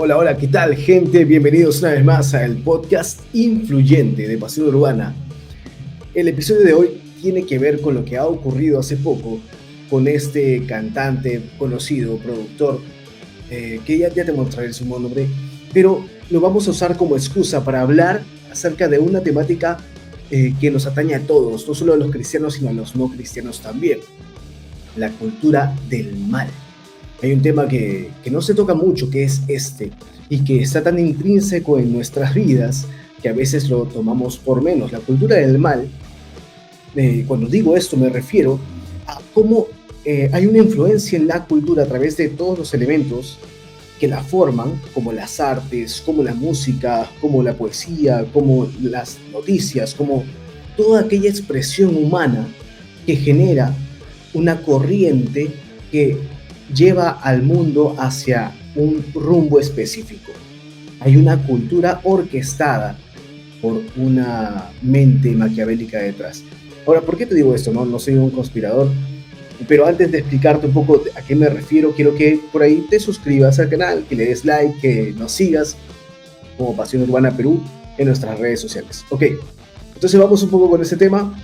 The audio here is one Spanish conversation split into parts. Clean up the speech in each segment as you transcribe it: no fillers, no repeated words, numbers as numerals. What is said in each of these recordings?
Hola, hola, ¿qué tal, gente? Bienvenidos una vez más al podcast influyente de Pasión Urbana. El episodio de hoy tiene que ver con lo que ha ocurrido hace poco con este cantante conocido, productor, que ya te mostraré su nombre, pero lo vamos a usar como excusa para hablar acerca de una temática que nos atañe a todos, no solo a los cristianos, sino a los no cristianos también: la cultura del mal. Hay un tema que no se toca mucho, que es este, y que está tan intrínseco en nuestras vidas que a veces lo tomamos por menos. La cultura del mal, cuando digo esto me refiero a cómo hay una influencia en la cultura a través de todos los elementos que la forman, como las artes, como la música, como la poesía, como las noticias, como toda aquella expresión humana que genera una corriente que lleva al mundo hacia un rumbo específico. Hay una cultura orquestada por una mente maquiavélica detrás. Ahora, ¿por qué te digo esto? No soy un conspirador, pero antes de explicarte un poco a qué me refiero, quiero que por ahí te suscribas al canal, que le des like, que nos sigas como Pasión Urbana Perú en nuestras redes sociales. Ok, entonces vamos un poco con ese tema.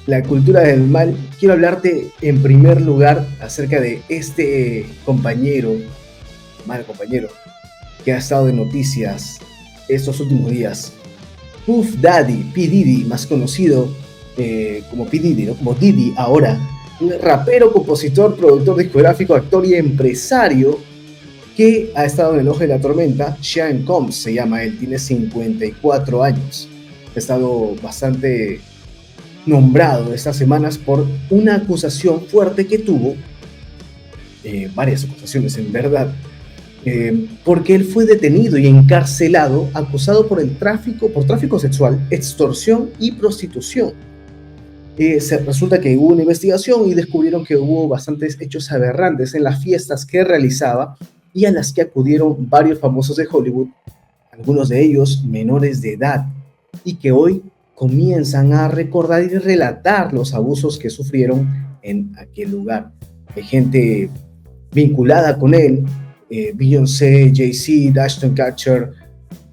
La cultura del mal. Quiero hablarte en primer lugar acerca de este mal compañero, que ha estado en noticias estos últimos días. Puff Daddy, P. Diddy, más conocido como P. Diddy, ¿no? Como Diddy ahora, un rapero, compositor, productor discográfico, actor y empresario que ha estado en el ojo de la tormenta. Sean Combs se llama él, tiene 54 años. Ha estado bastante nombrado estas semanas por una acusación fuerte que tuvo, varias acusaciones en verdad, porque él fue detenido y encarcelado, acusado por tráfico sexual, extorsión y prostitución. Resulta que hubo una investigación y descubrieron que hubo bastantes hechos aberrantes en las fiestas que realizaba y a las que acudieron varios famosos de Hollywood, algunos de ellos menores de edad, y que hoy comienzan a recordar y relatar los abusos que sufrieron en aquel lugar. Hay gente vinculada con él, Beyoncé, Jay-Z, Ashton Kutcher,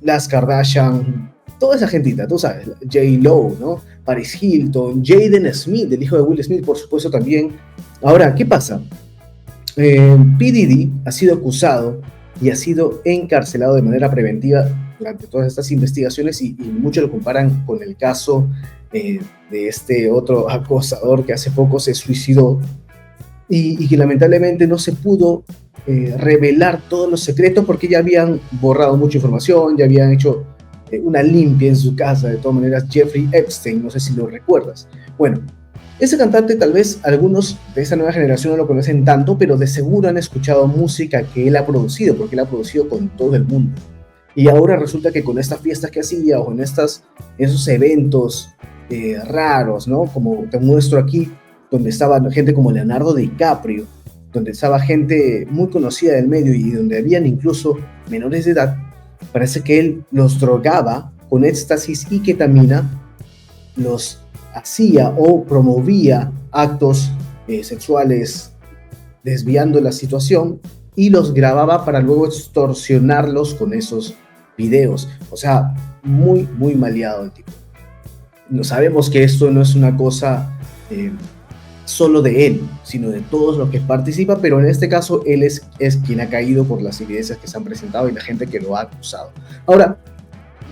las Kardashian, toda esa gentita, tú sabes, J-Lo, ¿no? Paris Hilton, Jaden Smith, el hijo de Will Smith, por supuesto también. Ahora, ¿qué pasa? P. Diddy ha sido acusado y ha sido encarcelado de manera preventiva durante todas estas investigaciones y muchos lo comparan con el caso de este otro acosador que hace poco se suicidó y que lamentablemente no se pudo revelar todos los secretos porque ya habían borrado mucha información, ya habían hecho una limpia en su casa. De todas maneras, Jeffrey Epstein, no sé si lo recuerdas. Bueno, ese cantante tal vez algunos de esta nueva generación no lo conocen tanto, pero de seguro han escuchado música que él ha producido, porque él ha producido con todo el mundo. Y ahora resulta que con estas fiestas que hacía o en esos eventos raros, ¿no? Como te muestro aquí, donde estaba gente como Leonardo DiCaprio, donde estaba gente muy conocida del medio y donde habían incluso menores de edad, parece que él los drogaba con éxtasis y ketamina, los hacía o promovía actos sexuales desviando la situación y los grababa para luego extorsionarlos con esos videos. O sea, muy, muy maleado el tipo. No sabemos que esto no es una cosa solo de él, sino de todos los que participan, pero en este caso él es quien ha caído por las evidencias que se han presentado y la gente que lo ha acusado. Ahora,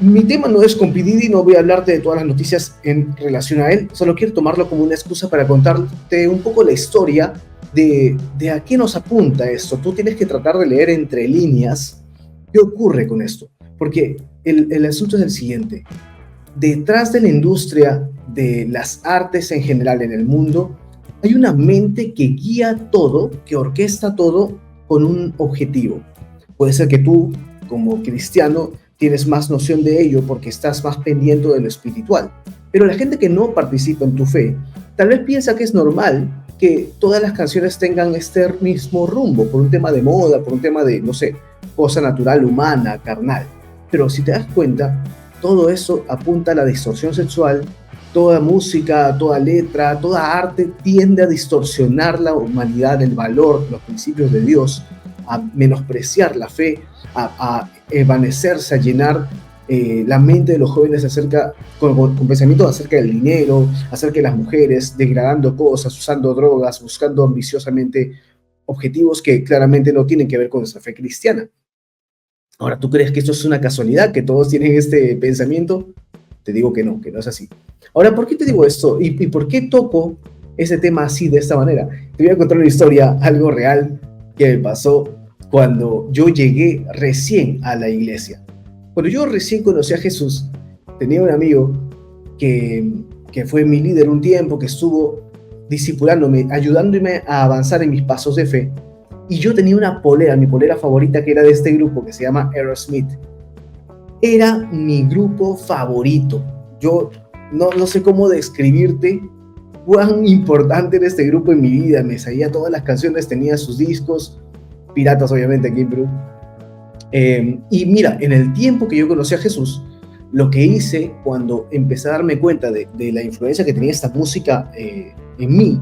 mi tema no es con P. Diddy, no voy a hablarte de todas las noticias en relación a él, solo quiero tomarlo como una excusa para contarte un poco la historia de a qué nos apunta esto. Tú tienes que tratar de leer entre líneas qué ocurre con esto, porque el asunto es el siguiente: detrás de la industria de las artes en general en el mundo hay una mente que guía todo, que orquesta todo con un objetivo. Puede ser que tú, como cristiano, tienes más noción de ello porque estás más pendiente de lo espiritual. Pero la gente que no participa en tu fe, tal vez piensa que es normal que todas las canciones tengan este mismo rumbo, por un tema de moda, por un tema de, no sé, cosa natural, humana, carnal. Pero si te das cuenta, todo eso apunta a la distorsión sexual. Toda música, toda letra, toda arte tiende a distorsionar la humanidad, el valor, los principios de Dios, a menospreciar la fe, a evanecerse, a llenar la mente de los jóvenes con pensamientos acerca del dinero, acerca de las mujeres, degradando cosas, usando drogas, buscando ambiciosamente objetivos que claramente no tienen que ver con nuestra fe cristiana. Ahora, ¿tú crees que esto es una casualidad, que todos tienen este pensamiento? Te digo que no es así. Ahora, ¿por qué te digo esto? ¿Y por qué toco ese tema así, de esta manera? Te voy a contar una historia, algo real que me pasó cuando yo llegué recién a la iglesia. Cuando yo recién conocí a Jesús, tenía un amigo que fue mi líder un tiempo, que estuvo discipulándome, ayudándome a avanzar en mis pasos de fe. Y yo tenía una polera, mi polera favorita, que era de este grupo que se llama Aerosmith. Era mi grupo favorito. Yo no sé cómo describirte cuán importante era este grupo en mi vida. Me sabía todas las canciones, tenía sus discos, piratas obviamente aquí en Perú. Y mira, en el tiempo que yo conocí a Jesús, lo que hice cuando empecé a darme cuenta de la influencia que tenía esta música en mí,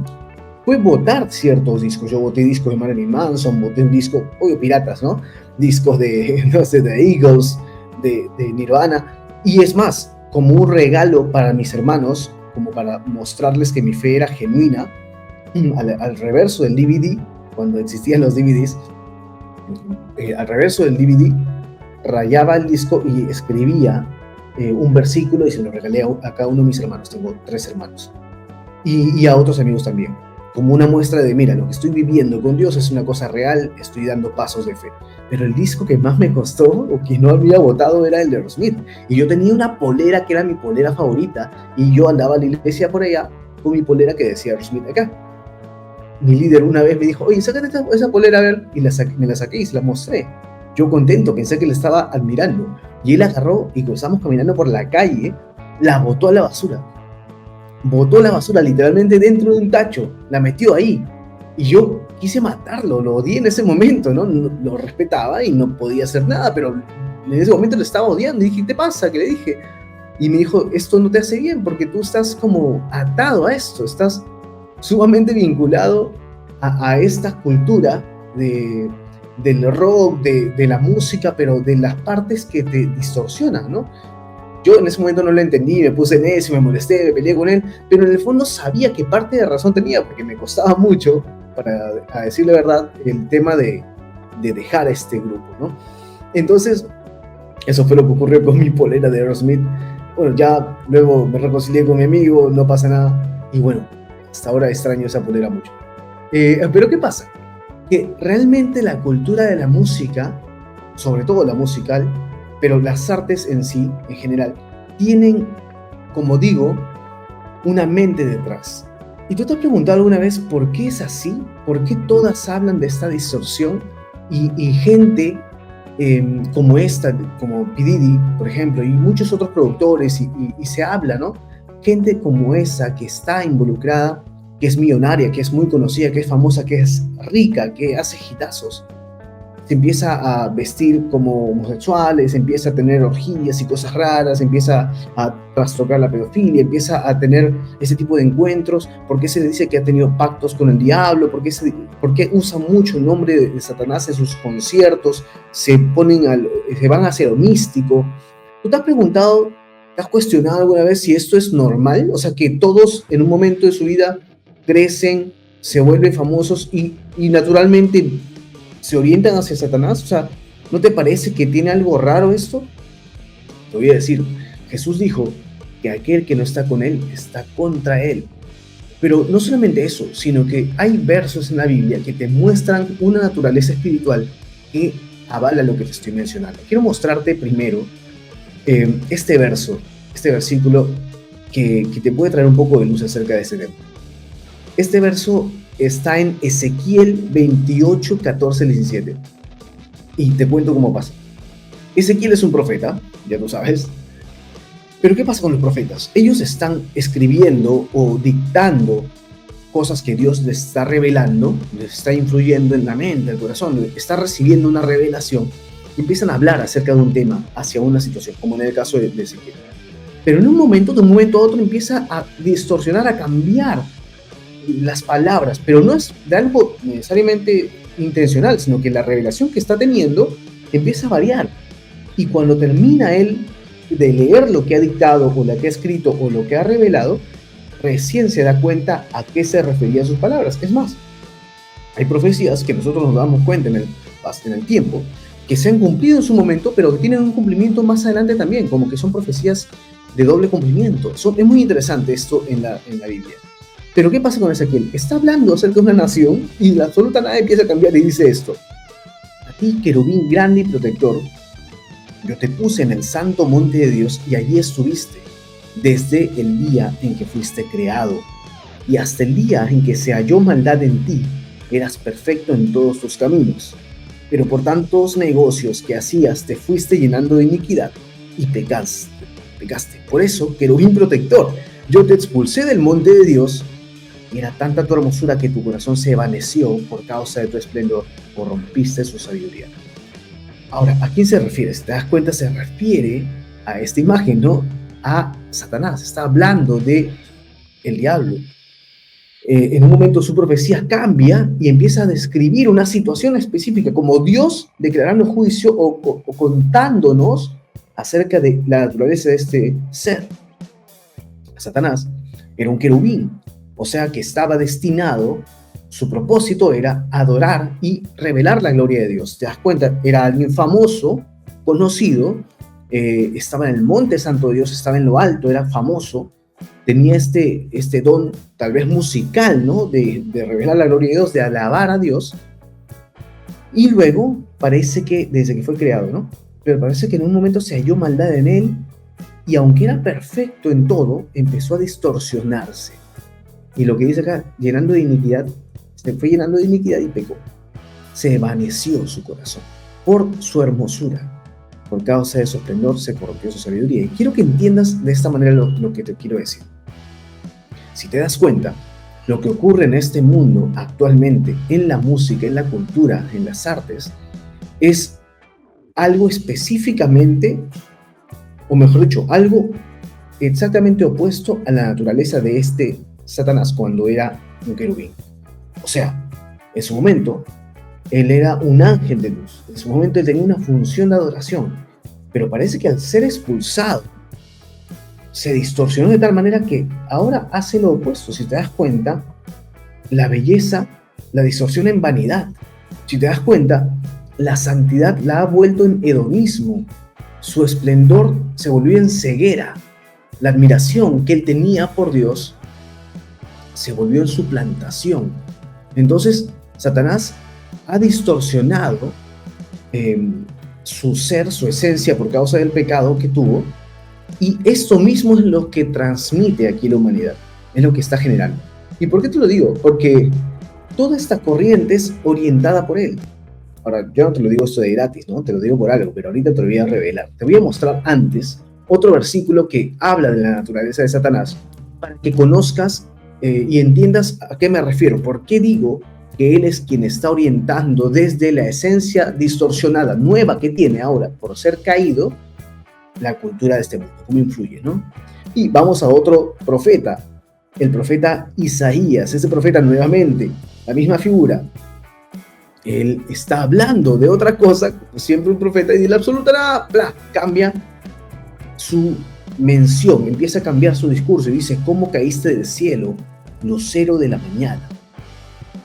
fue botar ciertos discos. Yo boté discos de Marilyn Manson, boté un disco, obvio piratas, ¿no? Discos de, no sé, de Eagles, de Nirvana. Y es más, como un regalo para mis hermanos, como para mostrarles que mi fe era genuina, al reverso del DVD, cuando existían los DVDs, al reverso del DVD, rayaba el disco y escribía un versículo y se lo regalé a cada uno de mis hermanos. Tengo 3 hermanos. Y a otros amigos también. Como una muestra de, mira, lo que estoy viviendo con Dios es una cosa real, estoy dando pasos de fe. Pero el disco que más me costó, o que no había votado, era el de Aerosmith. Y yo tenía una polera que era mi polera favorita, y yo andaba a la iglesia por allá con mi polera que decía Aerosmith acá. Mi líder una vez me dijo, oye, sácate esa polera a ver, y me la saqué y se la mostré. Yo contento, pensé que le estaba admirando. Y él agarró y cuando estábamos caminando por la calle, la botó a la basura. Botó la basura literalmente dentro de un tacho, la metió ahí. Y yo quise matarlo, lo odié en ese momento, ¿no? Lo respetaba y no podía hacer nada, pero en ese momento lo estaba odiando. Y dije, ¿qué te pasa? ¿Qué le dije? Y me dijo, esto no te hace bien porque tú estás como atado a esto, estás sumamente vinculado a esta cultura del rock, de la música, pero de las partes que te distorsionan, ¿no? Yo en ese momento no lo entendí, me puse necio, me molesté, me peleé con él, pero en el fondo sabía que parte de razón tenía, porque me costaba mucho, a decir la verdad, el tema de dejar este grupo, ¿no? Entonces, eso fue lo que ocurrió con mi polera de Aerosmith. Bueno, ya luego me reconcilié con mi amigo, no pasa nada, y bueno, hasta ahora extraño esa polera mucho. Pero ¿qué pasa? Que realmente la cultura de la música, sobre todo la musical, pero las artes en sí, en general, tienen, como digo, una mente detrás. ¿Y tú te has preguntado alguna vez por qué es así? ¿Por qué todas hablan de esta distorsión? Y gente como esta, como P. Diddy, por ejemplo, y muchos otros productores, y se habla, ¿no? Gente como esa que está involucrada, que es millonaria, que es muy conocida, que es famosa, que es rica, que hace hitazos, se empieza a vestir como homosexuales, empieza a tener orgías y cosas raras, empieza a trastocar la pedofilia, empieza a tener ese tipo de encuentros. ¿Por qué se dice que ha tenido pactos con el diablo? ¿Por qué usa mucho el nombre de Satanás en sus conciertos? Se van hacia lo místico. ¿Tú te has preguntado, te has cuestionado alguna vez si esto es normal? O sea, que todos en un momento de su vida crecen, se vuelven famosos y naturalmente se orientan hacia Satanás. O sea, ¿no te parece que tiene algo raro esto? Te voy a decir, Jesús dijo que aquel que no está con él está contra él. Pero no solamente eso, sino que hay versos en la Biblia que te muestran una naturaleza espiritual que avala lo que te estoy mencionando. Quiero mostrarte primero este versículo que te puede traer un poco de luz acerca de ese tema. Este verso está en Ezequiel 28, 14, 17. Y te cuento cómo pasa. Ezequiel es un profeta, ya tú sabes. Pero ¿qué pasa con los profetas? Ellos están escribiendo o dictando cosas que Dios les está revelando, les está influyendo en la mente, el corazón, está recibiendo una revelación y empiezan a hablar acerca de un tema, hacia una situación, como en el caso de Ezequiel. Pero en un momento, de un momento a otro, empieza a distorsionar, a cambiar las palabras, pero no es de algo necesariamente intencional, sino que la revelación que está teniendo empieza a variar. Y cuando termina él de leer lo que ha dictado o lo que ha escrito o lo que ha revelado, recién se da cuenta a qué se referían sus palabras. Es más, hay profecías que nosotros nos damos cuenta en el tiempo, que se han cumplido en su momento, pero que tienen un cumplimiento más adelante también, como que son profecías de doble cumplimiento. Es muy interesante esto en la Biblia. Pero ¿qué pasa con Ezequiel? Está hablando acerca de una nación y la absoluta nada empieza a cambiar y dice esto: a ti, querubín grande y protector, yo te puse en el santo monte de Dios y allí estuviste desde el día en que fuiste creado y hasta el día en que se halló maldad en ti. Eras perfecto en todos tus caminos, pero por tantos negocios que hacías te fuiste llenando de iniquidad y pecaste. Por eso, querubín protector, yo te expulsé del monte de Dios, y era tanta tu hermosura que tu corazón se evaneció por causa de tu esplendor, corrompiste su sabiduría. Ahora, ¿a quién se refiere? Si te das cuenta, se refiere a esta imagen, ¿no? A Satanás. Está hablando de el diablo. En un momento su profecía cambia y empieza a describir una situación específica, como Dios declarando juicio o contándonos acerca de la naturaleza de este ser. Satanás era un querubín, o sea que estaba destinado, su propósito era adorar y revelar la gloria de Dios. ¿Te das cuenta? Era alguien famoso, conocido, estaba en el monte santo de Dios, estaba en lo alto, era famoso, tenía este don tal vez musical, ¿no? De revelar la gloria de Dios, de alabar a Dios. Y luego parece que, desde que fue creado, ¿no? Pero parece que en un momento se halló maldad en él, y aunque era perfecto en todo, empezó a distorsionarse. Y lo que dice acá, llenando de iniquidad, se fue llenando de iniquidad y pecó. Se evaneció su corazón por su hermosura. Por causa de su esplendor se corrompió su sabiduría. Y quiero que entiendas de esta manera lo que te quiero decir. Si te das cuenta, lo que ocurre en este mundo actualmente, en la música, en la cultura, en las artes, es algo específicamente, o mejor dicho, algo exactamente opuesto a la naturaleza de este Satanás cuando era un querubín. O sea, en su momento, él era un ángel de luz. En su momento él tenía una función de adoración. Pero parece que al ser expulsado, se distorsionó de tal manera que ahora hace lo opuesto. Si te das cuenta, la belleza la distorsiona en vanidad. Si te das cuenta, la santidad la ha vuelto en hedonismo. Su esplendor se volvió en ceguera. La admiración que él tenía por Dios se volvió en suplantación. Entonces, Satanás ha distorsionado su ser, su esencia, por causa del pecado que tuvo, y esto mismo es lo que transmite aquí la humanidad, es lo que está generando. ¿Y por qué te lo digo? Porque toda esta corriente es orientada por él. Ahora, yo no te lo digo esto de gratis, ¿no? Te lo digo por algo, pero ahorita te lo voy a revelar. Te voy a mostrar antes otro versículo que habla de la naturaleza de Satanás, para que conozcas y entiendas a qué me refiero. ¿Por qué digo que él es quien está orientando desde la esencia distorsionada, nueva que tiene ahora por ser caído, la cultura de este mundo? ¿Cómo influye, no? Y vamos a otro profeta, el profeta Isaías. Ese profeta, nuevamente, la misma figura. Él está hablando de otra cosa, siempre un profeta, y de la absoluta nada, bla, cambia su mención, empieza a cambiar su discurso y dice: ¿cómo caíste del cielo, lucero de la mañana?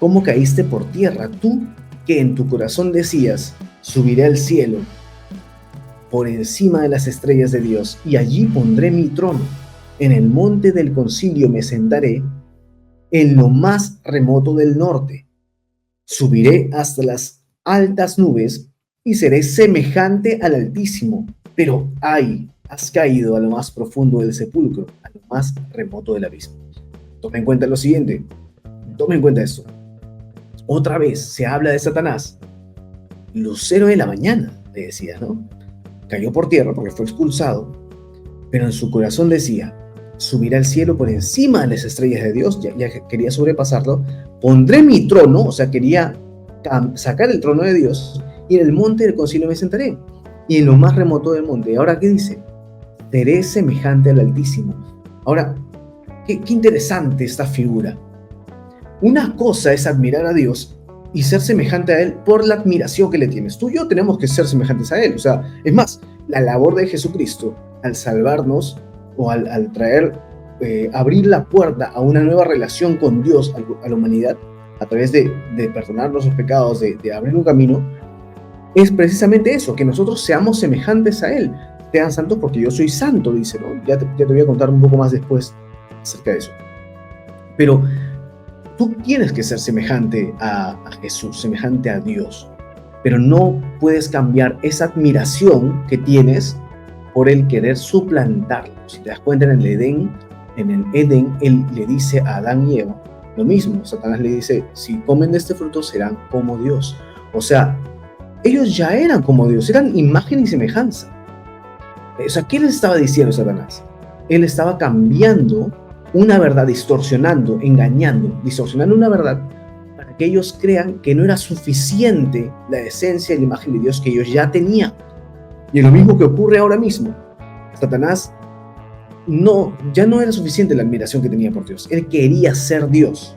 ¿Cómo caíste por tierra, tú que en tu corazón decías: subiré al cielo, por encima de las estrellas de Dios, y allí pondré mi trono, en el monte del concilio me sentaré, en lo más remoto del norte? Subiré hasta las altas nubes y seré semejante al Altísimo. Pero ¡ay! Has caído a lo más profundo del sepulcro, a lo más remoto del abismo. Toma en cuenta lo siguiente. Toma en cuenta esto. Otra vez se habla de Satanás. Lucero de la mañana, le decía, ¿no? Cayó por tierra porque fue expulsado, pero en su corazón decía: subiré al cielo por encima de las estrellas de Dios. Ya quería sobrepasarlo. Pondré mi trono, o sea, quería sacar el trono de Dios, y en el monte del concilio me sentaré, y en lo más remoto del monte. Ahora, ¿qué dice? Seré semejante al Altísimo. Ahora, qué interesante esta figura. Una cosa es admirar a Dios y ser semejante a Él por la admiración que le tienes. Tú y yo tenemos que ser semejantes a Él. O sea, es más, la labor de Jesucristo al salvarnos o al traer, abrir la puerta a una nueva relación con Dios, a la humanidad, a través de perdonar nuestros pecados, de abrir un camino, es precisamente eso, que nosotros seamos semejantes a Él. Sean santos porque yo soy santo, dice, ¿no? Ya te voy a contar un poco más después acerca de eso. Pero tú tienes que ser semejante a Jesús, semejante a Dios, pero no puedes cambiar esa admiración que tienes por el querer suplantarlo. Si te das cuenta, en el Edén, Él le dice a Adán y Eva lo mismo. Satanás le dice, si comen de este fruto serán como Dios. O sea, ellos ya eran como Dios, eran imagen y semejanza. O sea, ¿qué les estaba diciendo Satanás? Él estaba cambiando una verdad, distorsionando una verdad para que ellos crean que no era suficiente la esencia y la imagen de Dios que ellos ya tenían. Y es lo mismo que ocurre ahora mismo. Satanás ya no era suficiente la admiración que tenía por Dios. Él quería ser Dios.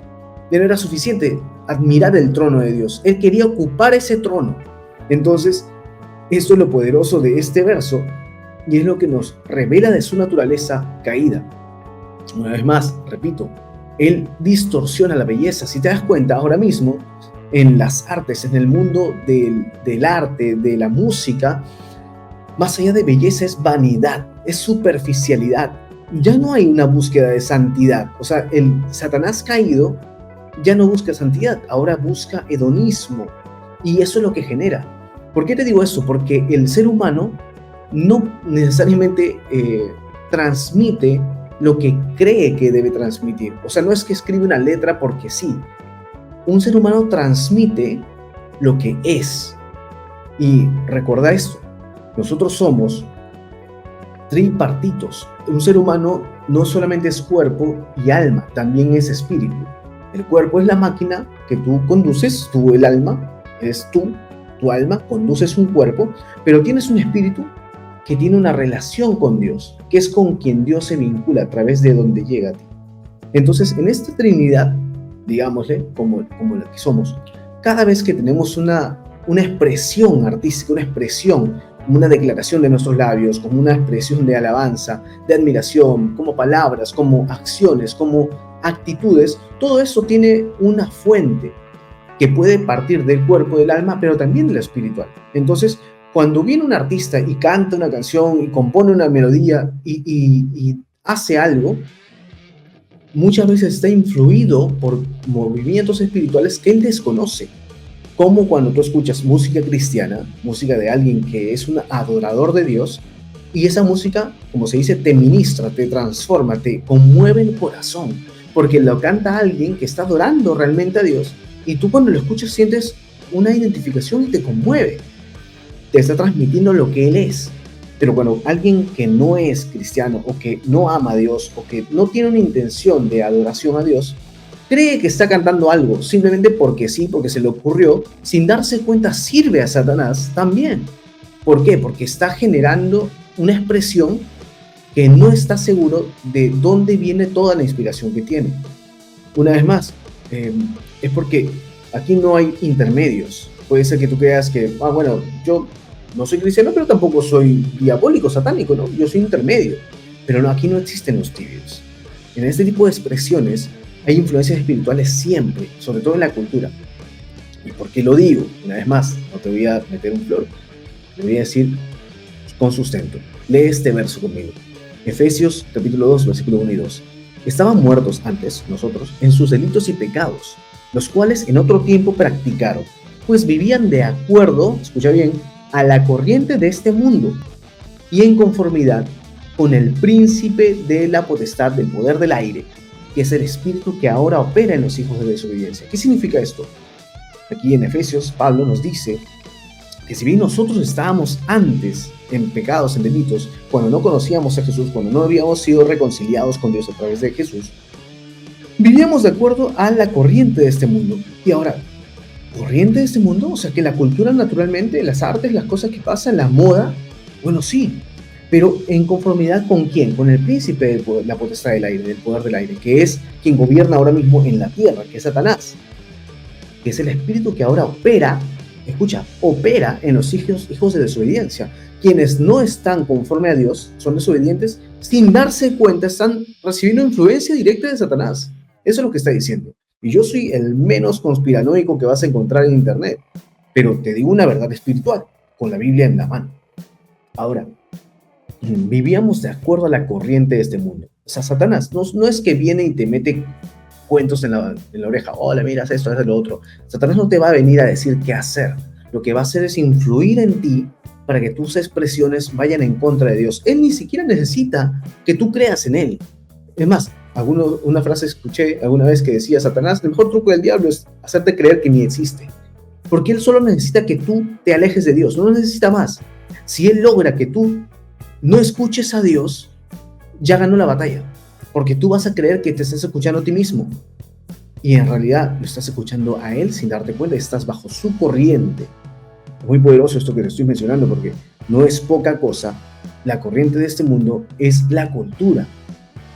Ya no era suficiente admirar el trono de Dios. Él quería ocupar ese trono. Entonces, esto es lo poderoso de este verso y es lo que nos revela de su naturaleza caída. Una vez más, repito, Él distorsiona la belleza. Si te das cuenta, ahora mismo, en las artes, en el mundo del arte, de la música, más allá de belleza es vanidad, es superficialidad. Ya no hay una búsqueda de santidad. O sea, el Satanás caído ya no busca santidad, ahora busca hedonismo. Y eso es lo que genera. ¿Por qué te digo eso? Porque el ser humano no necesariamente transmite lo que cree que debe transmitir. O sea, no es que escribe una letra porque sí. Un ser humano transmite lo que es. Y recuerda esto, nosotros somos tripartitos. Un ser humano no solamente es cuerpo y alma, también es espíritu. El cuerpo es la máquina que tú conduces, tú el alma, eres tú, tu alma, conduces un cuerpo, pero tienes un espíritu que tiene una relación con Dios, que es con quien Dios se vincula a través de donde llega a ti. Entonces, en esta Trinidad, digámosle, como la que somos, cada vez que tenemos una expresión artística, una expresión, como una declaración de nuestros labios, como una expresión de alabanza, de admiración, como palabras, como acciones, como actitudes, todo eso tiene una fuente que puede partir del cuerpo, del alma, pero también de lo espiritual. Entonces, cuando viene un artista y canta una canción y compone una melodía y hace algo, muchas veces está influido por movimientos espirituales que él desconoce. Como cuando tú escuchas música cristiana, música de alguien que es un adorador de Dios, y esa música, como se dice, te ministra, te transforma, te conmueve el corazón, porque lo canta alguien que está adorando realmente a Dios, y tú cuando lo escuchas sientes una identificación y te conmueve. Te está transmitiendo lo que Él es. Pero cuando alguien que no es cristiano o que no ama a Dios o que no tiene una intención de adoración a Dios, cree que está cantando algo simplemente porque sí, porque se le ocurrió, sin darse cuenta sirve a Satanás también. ¿Por qué? Porque está generando una expresión que no está seguro de dónde viene toda la inspiración que tiene. Una vez más, es porque aquí no hay intermedios. Puede ser que tú creas que, bueno, yo no soy cristiano, pero tampoco soy diabólico, satánico, ¿no? Yo soy intermedio. Pero no, aquí no existen los tibios. En este tipo de expresiones hay influencias espirituales siempre, sobre todo en la cultura. ¿Y por qué lo digo? Una vez más, no te voy a meter un flor. Te voy a decir con sustento. Lee este verso conmigo. Efesios capítulo 2, versículo 1 y 2. Estaban muertos antes, nosotros, en sus delitos y pecados, los cuales en otro tiempo practicaron, pues vivían de acuerdo, escucha bien, a la corriente de este mundo y en conformidad con el príncipe de la potestad del poder del aire, que es el espíritu que ahora opera en los hijos de desobediencia. ¿Qué significa esto? Aquí en Efesios, Pablo nos dice que si bien nosotros estábamos antes en pecados, en delitos, cuando no conocíamos a Jesús, cuando no habíamos sido reconciliados con Dios a través de Jesús, vivíamos de acuerdo a la corriente de este mundo. Y ahora, ¿corriente de este mundo? O sea, que la cultura naturalmente, las artes, las cosas que pasan, la moda, bueno, sí, pero en conformidad ¿con quién? Con el príncipe de la potestad del aire, del poder del aire, que es quien gobierna ahora mismo en la tierra, que es Satanás, que es el espíritu que ahora opera, escucha, opera en los hijos de desobediencia. Quienes no están conforme a Dios son desobedientes sin darse cuenta, están recibiendo influencia directa de Satanás. Eso es lo que está diciendo. Y yo soy el menos conspiranoico que vas a encontrar en internet, pero te digo una verdad espiritual, con la Biblia en la mano. Ahora, vivíamos de acuerdo a la corriente de este mundo. O sea, Satanás no es que viene y te mete cuentos en la oreja, hola, mira, haz esto, haz lo otro. Satanás no te va a venir a decir qué hacer. Lo que va a hacer es influir en ti para que tus expresiones vayan en contra de Dios. Él ni siquiera necesita que tú creas en él. Es más, una frase escuché alguna vez que decía, Satanás, el mejor truco del diablo es hacerte creer que ni existe. Porque él solo necesita que tú te alejes de Dios, no necesita más. Si él logra que tú no escuches a Dios, ya ganó la batalla. Porque tú vas a creer que te estás escuchando a ti mismo. Y en realidad lo estás escuchando a él sin darte cuenta, estás bajo su corriente. Es muy poderoso esto que te estoy mencionando porque no es poca cosa. La corriente de este mundo es la cultura.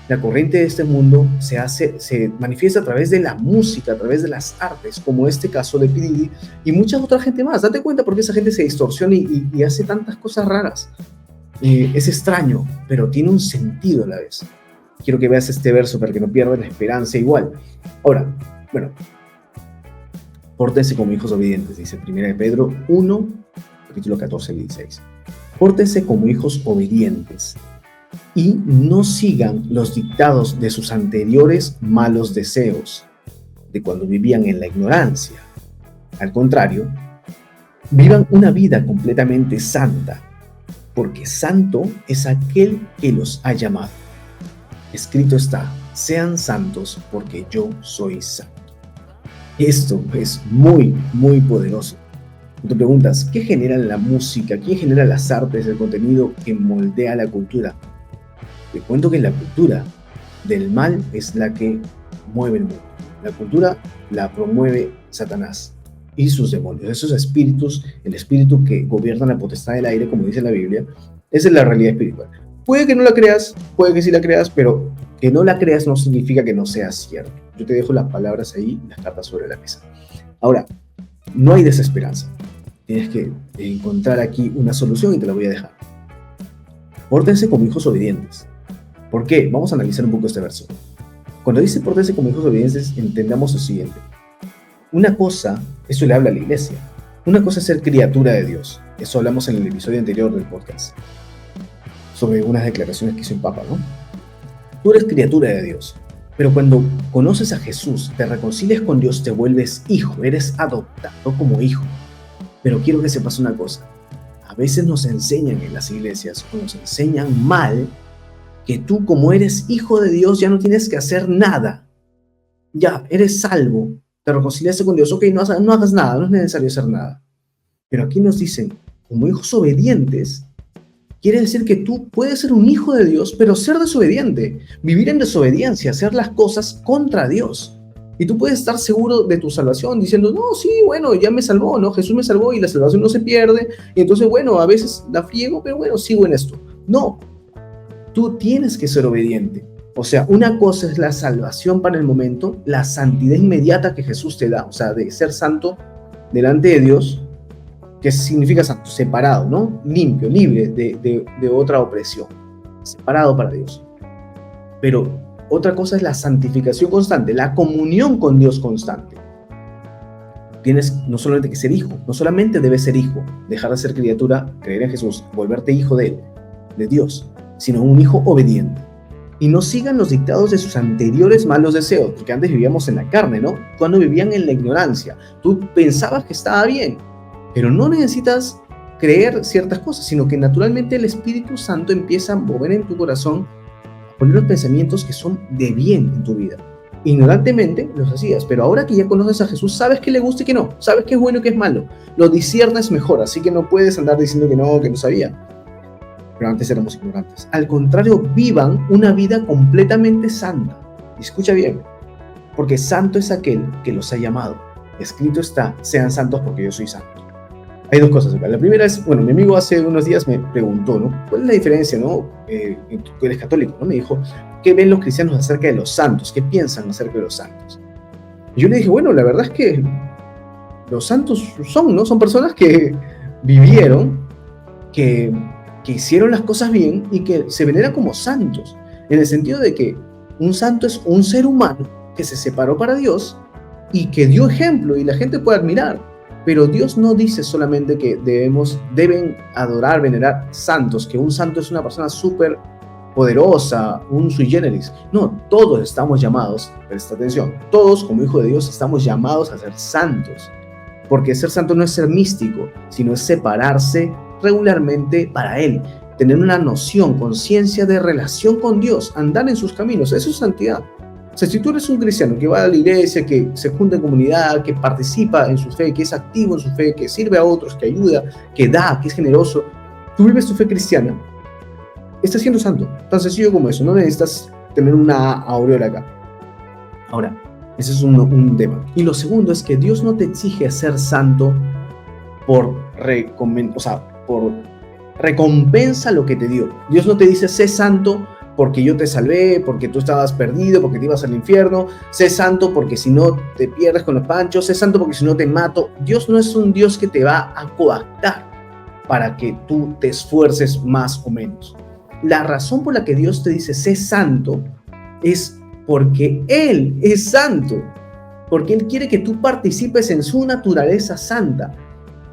La corriente de este mundo se manifiesta a través de la música, a través de las artes, como este caso de P. Diddy y mucha otra gente más. Date cuenta porque esa gente se distorsiona y hace tantas cosas raras. Es extraño, pero tiene un sentido a la vez. Quiero que veas este verso para que no pierdas la esperanza igual. Ahora, bueno, pórtense como hijos obedientes, dice 1 de Pedro 1, capítulo 14 y 16. Pórtense como hijos obedientes y no sigan los dictados de sus anteriores malos deseos, de cuando vivían en la ignorancia. Al contrario, vivan una vida completamente santa, porque santo es aquel que los ha llamado. Escrito está, sean santos porque yo soy santo. Esto es muy, muy poderoso. Te preguntas, ¿qué genera la música? ¿Qué genera las artes, el contenido que moldea la cultura? Te cuento que la cultura del mal es la que mueve el mundo. La cultura la promueve Satanás y sus demonios, esos espíritus, el espíritu que gobierna la potestad del aire, como dice la Biblia. Esa es la realidad espiritual. Puede que no la creas, puede que sí la creas, pero que no la creas no significa que no sea cierto. Yo te dejo las palabras ahí, las cartas sobre la mesa. Ahora, no hay desesperanza. Tienes que encontrar aquí una solución y te la voy a dejar. Pórtense como hijos obedientes. ¿Por qué? Vamos a analizar un poco este verso. Cuando dice pórtense como hijos obedientes, entendamos lo siguiente. Una cosa, eso le habla a la iglesia. Una cosa es ser criatura de Dios. Eso hablamos en el episodio anterior del podcast. Sobre unas declaraciones que hizo el Papa, ¿no? Tú eres criatura de Dios. Pero cuando conoces a Jesús, te reconcilias con Dios, te vuelves hijo. Eres adoptado como hijo. Pero quiero que sepas una cosa. A veces nos enseñan en las iglesias, o nos enseñan mal, que tú como eres hijo de Dios ya no tienes que hacer nada. Ya, eres salvo. Te reconciliaste con Dios. Ok, no hagas nada, no es necesario hacer nada. Pero aquí nos dicen, como hijos obedientes, quiere decir que tú puedes ser un hijo de Dios, pero ser desobediente, vivir en desobediencia, hacer las cosas contra Dios. Y tú puedes estar seguro de tu salvación diciendo, no, sí, bueno, ya me salvó, ¿no? Jesús me salvó y la salvación no se pierde. Y entonces, bueno, a veces la friego, pero bueno, sigo en esto. No, tú tienes que ser obediente. O sea, una cosa es la salvación para el momento, la santidad inmediata que Jesús te da, o sea, de ser santo delante de Dios, que significa santo, separado, ¿no? Limpio, libre de otra opresión, separado para Dios. Pero otra cosa es la santificación constante, la comunión con Dios constante. Tienes no solamente que ser hijo, no solamente debes ser hijo, dejar de ser criatura, creer en Jesús, volverte hijo de Él, de Dios, sino un hijo obediente. Y no sigan los dictados de sus anteriores malos deseos, porque antes vivíamos en la carne, ¿no? Cuando vivían en la ignorancia, tú pensabas que estaba bien, pero no necesitas creer ciertas cosas, sino que naturalmente el Espíritu Santo empieza a mover en tu corazón, a poner los pensamientos que son de bien en tu vida. Ignorantemente los hacías, pero ahora que ya conoces a Jesús, sabes que le gusta y que no, sabes que es bueno y que es malo, lo disciernes mejor, así que no puedes andar diciendo que no sabía. Pero antes éramos ignorantes. Al contrario, vivan una vida completamente santa. Escucha bien, porque santo es aquel que los ha llamado. Escrito está, sean santos porque yo soy santo. Hay dos cosas acá. La primera es, bueno, mi amigo hace unos días me preguntó, ¿no? ¿Cuál es la diferencia, no? Tú eres católico, ¿no? Me dijo, ¿qué ven los cristianos acerca de los santos? ¿Qué piensan acerca de los santos? Y yo le dije, bueno, la verdad es que los santos son, ¿no? Son personas que vivieron, que, que hicieron las cosas bien y que se veneran como santos, en el sentido de que un santo es un ser humano que se separó para Dios y que dio ejemplo y la gente puede admirar. Pero Dios no dice solamente que deben adorar, venerar santos, que un santo es una persona súper poderosa, un sui generis. No, todos estamos llamados, presta atención, todos como hijos de Dios estamos llamados a ser santos. Porque ser santo no es ser místico, sino es separarse regularmente para Él, tener una noción, conciencia de relación con Dios, andar en sus caminos. Eso es santidad. O sea, si tú eres un cristiano que va a la iglesia, que se junta en comunidad, que participa en su fe, que es activo en su fe, que sirve a otros, que ayuda, que da, que es generoso, tú vives tu fe cristiana, estás siendo santo. Tan sencillo como eso. No necesitas tener una aureola acá. Ahora, ese es un tema. Y lo segundo es que Dios no te exige ser santo por recompensa lo que te dio. Dios no te dice, sé santo porque yo te salvé, porque tú estabas perdido, porque te ibas al infierno, sé santo porque si no te pierdes con los panchos, sé santo porque si no te mato. Dios no es un Dios que te va a coactar para que tú te esfuerces más o menos. La razón por la que Dios te dice, sé santo, es porque Él es santo, porque Él quiere que tú participes en su naturaleza santa.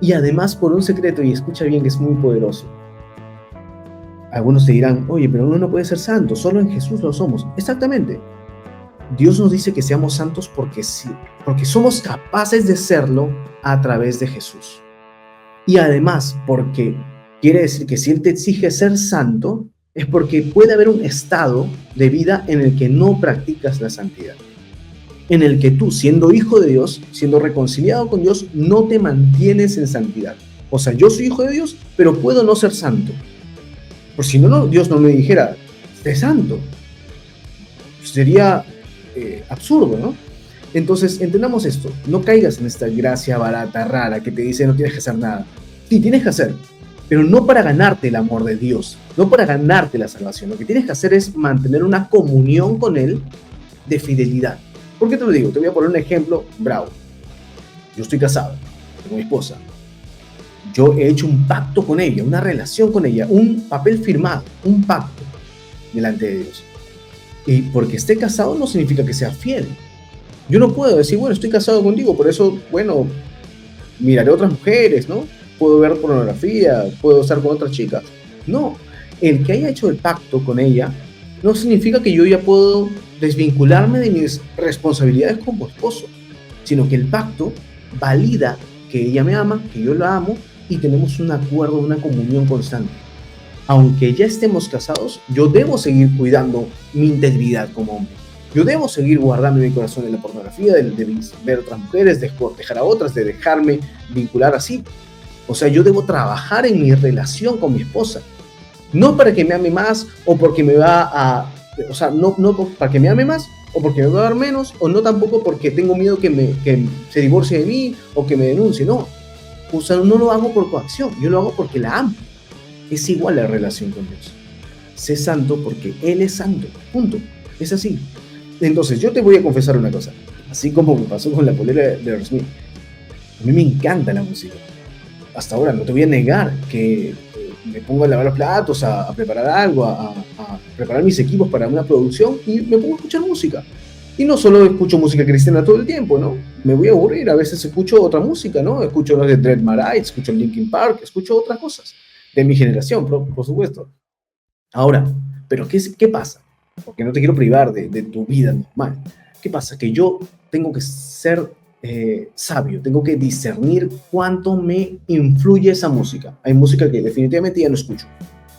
Y además por un secreto, y escucha bien que es muy poderoso. Algunos te dirán, oye, pero uno no puede ser santo, solo en Jesús lo somos. Exactamente. Dios nos dice que seamos santos porque sí, porque somos capaces de serlo a través de Jesús. Y además porque quiere decir que si Él te exige ser santo, es porque puede haber un estado de vida en el que no practicas la santidad. En el que tú, siendo hijo de Dios, siendo reconciliado con Dios, no te mantienes en santidad. O sea, yo soy hijo de Dios, pero puedo no ser santo. Por si no, Dios no me dijera, sé santo. Sería absurdo, ¿no? Entonces, entendamos esto. No caigas en esta gracia barata, rara, que te dice no tienes que hacer nada. Sí, tienes que hacer, pero no para ganarte el amor de Dios, no para ganarte la salvación. Lo que tienes que hacer es mantener una comunión con Él de fidelidad. ¿Por qué te lo digo? Te voy a poner un ejemplo bravo. Yo estoy casado con mi esposa. Yo he hecho un pacto con ella, una relación con ella, un papel firmado, un pacto delante de Dios. Y porque esté casado no significa que sea fiel. Yo no puedo decir, bueno, estoy casado contigo, por eso, bueno, miraré a otras mujeres, ¿no? Puedo ver pornografía, puedo estar con otras chicas. No, el que haya hecho el pacto con ella no significa que yo ya puedo desvincularme de mis responsabilidades como esposo, sino que el pacto valida que ella me ama, que yo la amo y tenemos un acuerdo, una comunión constante. Aunque ya estemos casados, yo debo seguir cuidando mi integridad como hombre. Yo debo seguir guardando mi corazón en la pornografía, de ver otras mujeres, de cortejar a otras, de dejarme vincular así. O sea, yo debo trabajar en mi relación con mi esposa. No para que me ame más o porque me va a... O sea, no para que me ame más o porque me va a dar menos, o no tampoco porque tengo miedo que se divorcie de mí o que me denuncie. No. O sea, no lo hago por coacción, yo lo hago porque la amo. Es igual la relación con Dios. Sé santo porque Él es santo. Punto. Es así. Entonces, yo te voy a confesar una cosa. Así como me pasó con la polera de Aerosmith. A mí me encanta la música. Hasta ahora no te voy a negar que me pongo a lavar los platos, a preparar algo, a preparar mis equipos para una producción y me pongo a escuchar música. Y no solo escucho música cristiana todo el tiempo, ¿no? Me voy a aburrir, a veces escucho otra música, ¿no? Escucho los de Dread Marais, escucho Linkin Park, escucho otras cosas de mi generación, por supuesto. Ahora, ¿pero qué pasa? Porque no te quiero privar de tu vida normal. ¿Qué pasa? Que yo tengo que ser sabio, tengo que discernir cuánto me influye esa música. Hay música que definitivamente ya no escucho,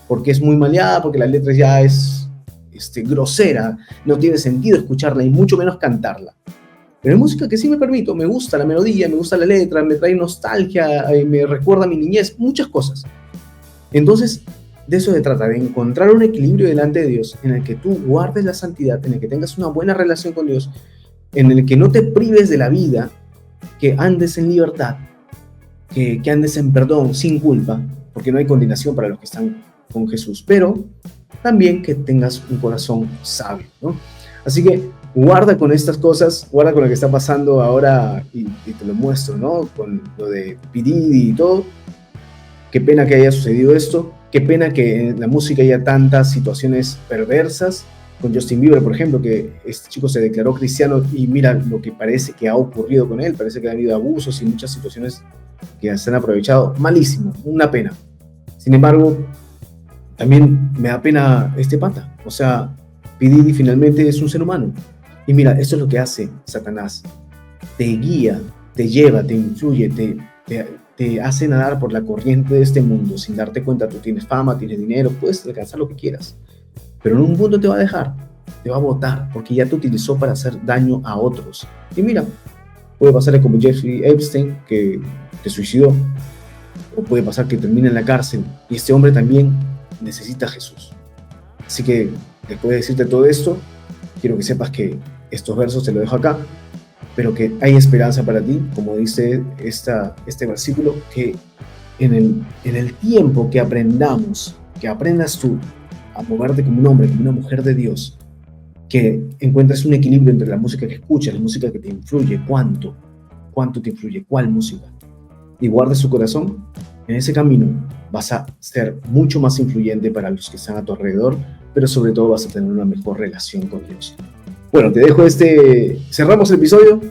porque es muy maleada, porque la letra ya es grosera, no tiene sentido escucharla y mucho menos cantarla. Pero hay música que sí me permito, me gusta la melodía, me gusta la letra, me trae nostalgia, me recuerda a mi niñez, muchas cosas. Entonces, de eso se trata, de encontrar un equilibrio delante de Dios en el que tú guardes la santidad, en el que tengas una buena relación con Dios, en el que no te prives de la vida, que andes en libertad, que andes en perdón, sin culpa, porque no hay condenación para los que están con Jesús, pero también que tengas un corazón sabio, ¿no? Así que guarda con estas cosas, guarda con lo que está pasando ahora y te lo muestro, ¿no? Con lo de P. Diddy y todo. Qué pena que haya sucedido esto, qué pena que en la música haya tantas situaciones perversas. Con Justin Bieber, por ejemplo, que este chico se declaró cristiano y mira lo que parece que ha ocurrido con él, parece que ha habido abusos y muchas situaciones que se han aprovechado. Malísimo, una pena. Sin embargo, también me da pena este pata. O sea, P. Diddy finalmente es un ser humano. Y mira, esto es lo que hace Satanás. Te guía, te lleva, te influye, te hace nadar por la corriente de este mundo sin darte cuenta. Tú tienes fama, tienes dinero, puedes alcanzar lo que quieras. Pero en un punto te va a dejar, te va a botar, porque ya te utilizó para hacer daño a otros. Y mira, puede pasarle como Jeffrey Epstein, que se suicidó, o puede pasar que termine en la cárcel. Y este hombre también necesita a Jesús. Así que, después de decirte todo esto, quiero que sepas que estos versos te los dejo acá, pero que hay esperanza para ti, como dice este versículo, que en el tiempo que aprendamos, que aprendas tú a moverte como un hombre, como una mujer de Dios, que encuentres un equilibrio entre la música que escuchas, la música que te influye, cuánto te influye, cuál música, y guardes su corazón, en ese camino vas a ser mucho más influyente para los que están a tu alrededor, pero sobre todo vas a tener una mejor relación con Dios. Bueno, cerramos el episodio,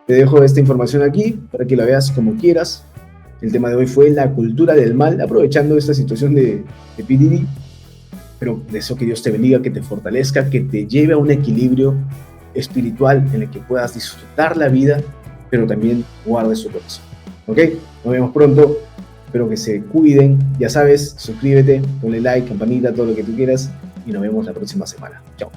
te dejo esta información aquí para que la veas como quieras. El tema de hoy fue la cultura del mal, aprovechando esta situación de P. Diddy. Pero deseo que Dios te bendiga, que te fortalezca, que te lleve a un equilibrio espiritual en el que puedas disfrutar la vida, pero también guardes tu corazón. ¿Ok? Nos vemos pronto. Espero que se cuiden. Ya sabes, suscríbete, ponle like, campanita, todo lo que tú quieras. Y nos vemos la próxima semana. Chao.